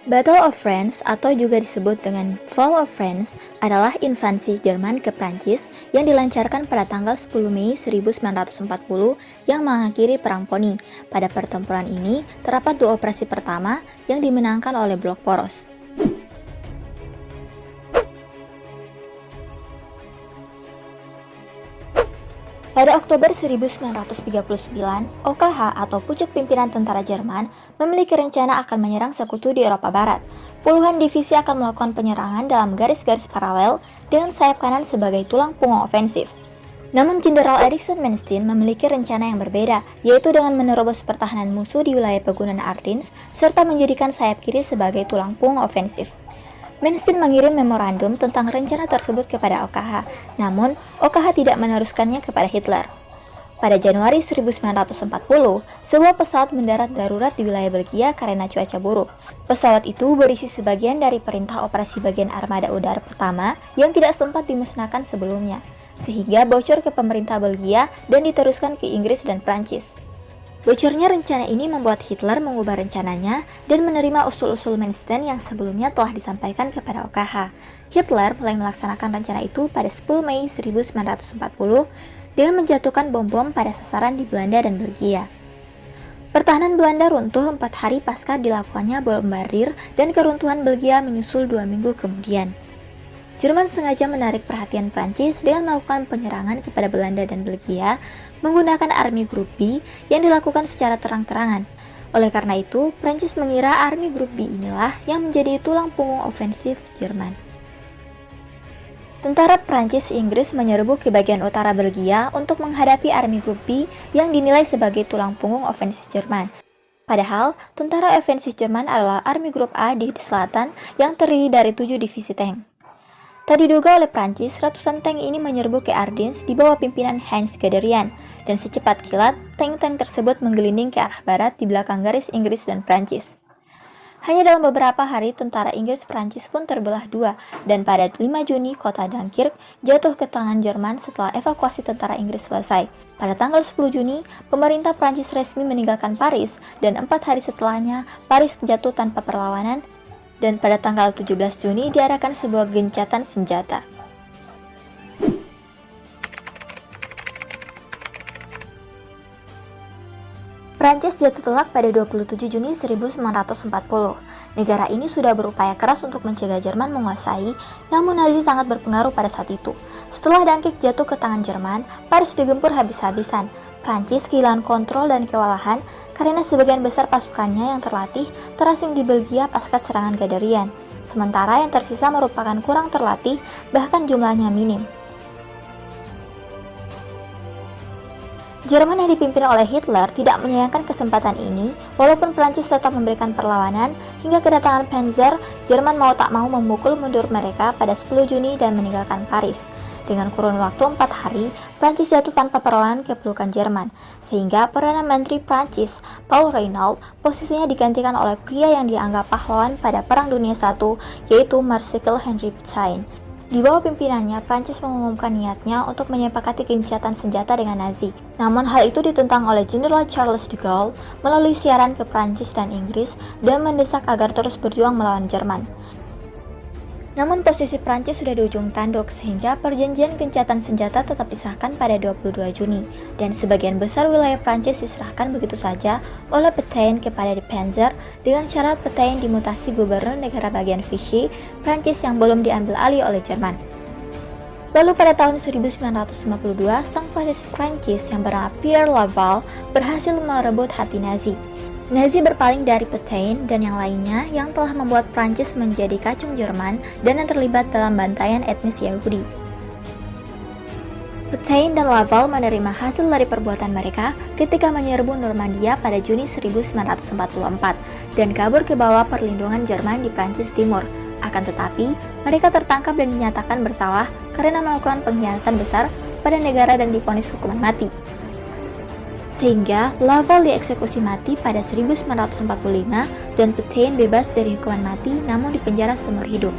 Battle of France atau juga disebut dengan Fall of France adalah invasi Jerman ke Prancis yang dilancarkan pada tanggal 10 Mei 1940 yang mengakhiri Perang Poni. Pada pertempuran ini terdapat dua operasi pertama yang dimenangkan oleh Blok Poros. Pada Oktober 1939, OKH atau Pucuk Pimpinan Tentara Jerman memiliki rencana akan menyerang sekutu di Eropa Barat. Puluhan divisi akan melakukan penyerangan dalam garis-garis paralel dengan sayap kanan sebagai tulang punggung ofensif. Namun Jenderal Erikson Manstein memiliki rencana yang berbeda, yaitu dengan menerobos pertahanan musuh di wilayah pegunungan Ardennes serta menjadikan sayap kiri sebagai tulang punggung ofensif. Manstein mengirim memorandum tentang rencana tersebut kepada OKH, namun OKH tidak meneruskannya kepada Hitler. Pada Januari 1940, sebuah pesawat mendarat darurat di wilayah Belgia karena cuaca buruk. Pesawat itu berisi sebagian dari perintah operasi bagian armada udara pertama yang tidak sempat dimusnahkan sebelumnya, sehingga bocor ke pemerintah Belgia dan diteruskan ke Inggris dan Prancis. Bocornya rencana ini membuat Hitler mengubah rencananya dan menerima usul-usul Manstein yang sebelumnya telah disampaikan kepada OKH. Hitler mulai melaksanakan rencana itu pada 10 Mei 1940 dengan menjatuhkan bom-bom pada sasaran di Belanda dan Belgia. Pertahanan Belanda runtuh 4 hari pasca dilakukannya bombardir dan keruntuhan Belgia menyusul 2 minggu kemudian. Jerman sengaja menarik perhatian Prancis dengan melakukan penyerangan kepada Belanda dan Belgia menggunakan Army Group B yang dilakukan secara terang-terangan. Oleh karena itu, Prancis mengira Army Group B inilah yang menjadi tulang punggung ofensif Jerman. Tentara Prancis-Inggris menyerbu ke bagian utara Belgia untuk menghadapi Army Group B yang dinilai sebagai tulang punggung ofensif Jerman. Padahal, tentara ofensif Jerman adalah Army Group A di selatan yang terdiri dari 7 divisi tank. Tak diduga oleh Prancis, ratusan tank ini menyerbu ke Ardennes di bawah pimpinan Heinz Guderian, dan secepat kilat, tank-tank tersebut menggelinding ke arah barat di belakang garis Inggris dan Prancis. Hanya dalam beberapa hari, tentara Inggris-Prancis pun terbelah dua, dan pada 5 Juni kota Dunkirk jatuh ke tangan Jerman setelah evakuasi tentara Inggris selesai. Pada tanggal 10 Juni, pemerintah Prancis resmi meninggalkan Paris, dan 4 hari setelahnya, Paris jatuh tanpa perlawanan, dan pada tanggal 17 Juni diarahkan sebuah gencatan senjata. Prancis jatuh telak pada 27 Juni 1940. Negara ini sudah berupaya keras untuk mencegah Jerman menguasai, namun Nazi sangat berpengaruh pada saat itu. Setelah Dunkirk jatuh ke tangan Jerman, Paris digempur habis-habisan. Prancis kehilangan kontrol dan kewalahan karena sebagian besar pasukannya yang terlatih terasing di Belgia pasca serangan Guderian, sementara yang tersisa merupakan kurang terlatih, bahkan jumlahnya minim. Jerman yang dipimpin oleh Hitler tidak menyayangkan kesempatan ini, walaupun Prancis tetap memberikan perlawanan hingga kedatangan Panzer. Jerman mau tak mau memukul mundur mereka pada 10 Juni dan meninggalkan Paris. Dengan kurun waktu 4 hari, Prancis jatuh tanpa perlawanan ke pelukan Jerman, sehingga Perdana Menteri Prancis, Paul Reynaud, posisinya digantikan oleh pria yang dianggap pahlawan pada Perang Dunia I, yaitu Marshal Henri Pétain. Di bawah pimpinannya, Prancis mengumumkan niatnya untuk menyepakati gencatan senjata dengan Nazi. Namun hal itu ditentang oleh Jenderal Charles de Gaulle melalui siaran ke Prancis dan Inggris dan mendesak agar terus berjuang melawan Jerman. Namun posisi Prancis sudah di ujung tanduk sehingga perjanjian gencatan senjata tetap disahkan pada 22 Juni dan sebagian besar wilayah Prancis diserahkan begitu saja oleh Pétain kepada De Panzer dengan syarat Pétain dimutasi gubernur negara bagian Vichy Prancis yang belum diambil alih oleh Jerman. Lalu pada tahun 1952, sang fasis Prancis yang bernama Pierre Laval berhasil merebut hati Nazi. Nazi berpaling dari Pétain dan yang lainnya yang telah membuat Prancis menjadi kacung Jerman dan yang terlibat dalam bantaian etnis Yahudi. Pétain dan Laval menerima hasil dari perbuatan mereka ketika menyerbu Normandia pada Juni 1944 dan kabur ke bawah perlindungan Jerman di Prancis Timur. Akan tetapi, mereka tertangkap dan dinyatakan bersalah karena melakukan pengkhianatan besar pada negara dan divonis hukuman mati. Sehingga Laval dieksekusi mati pada 1945 dan Pétain bebas dari hukuman mati namun dipenjara seumur hidup.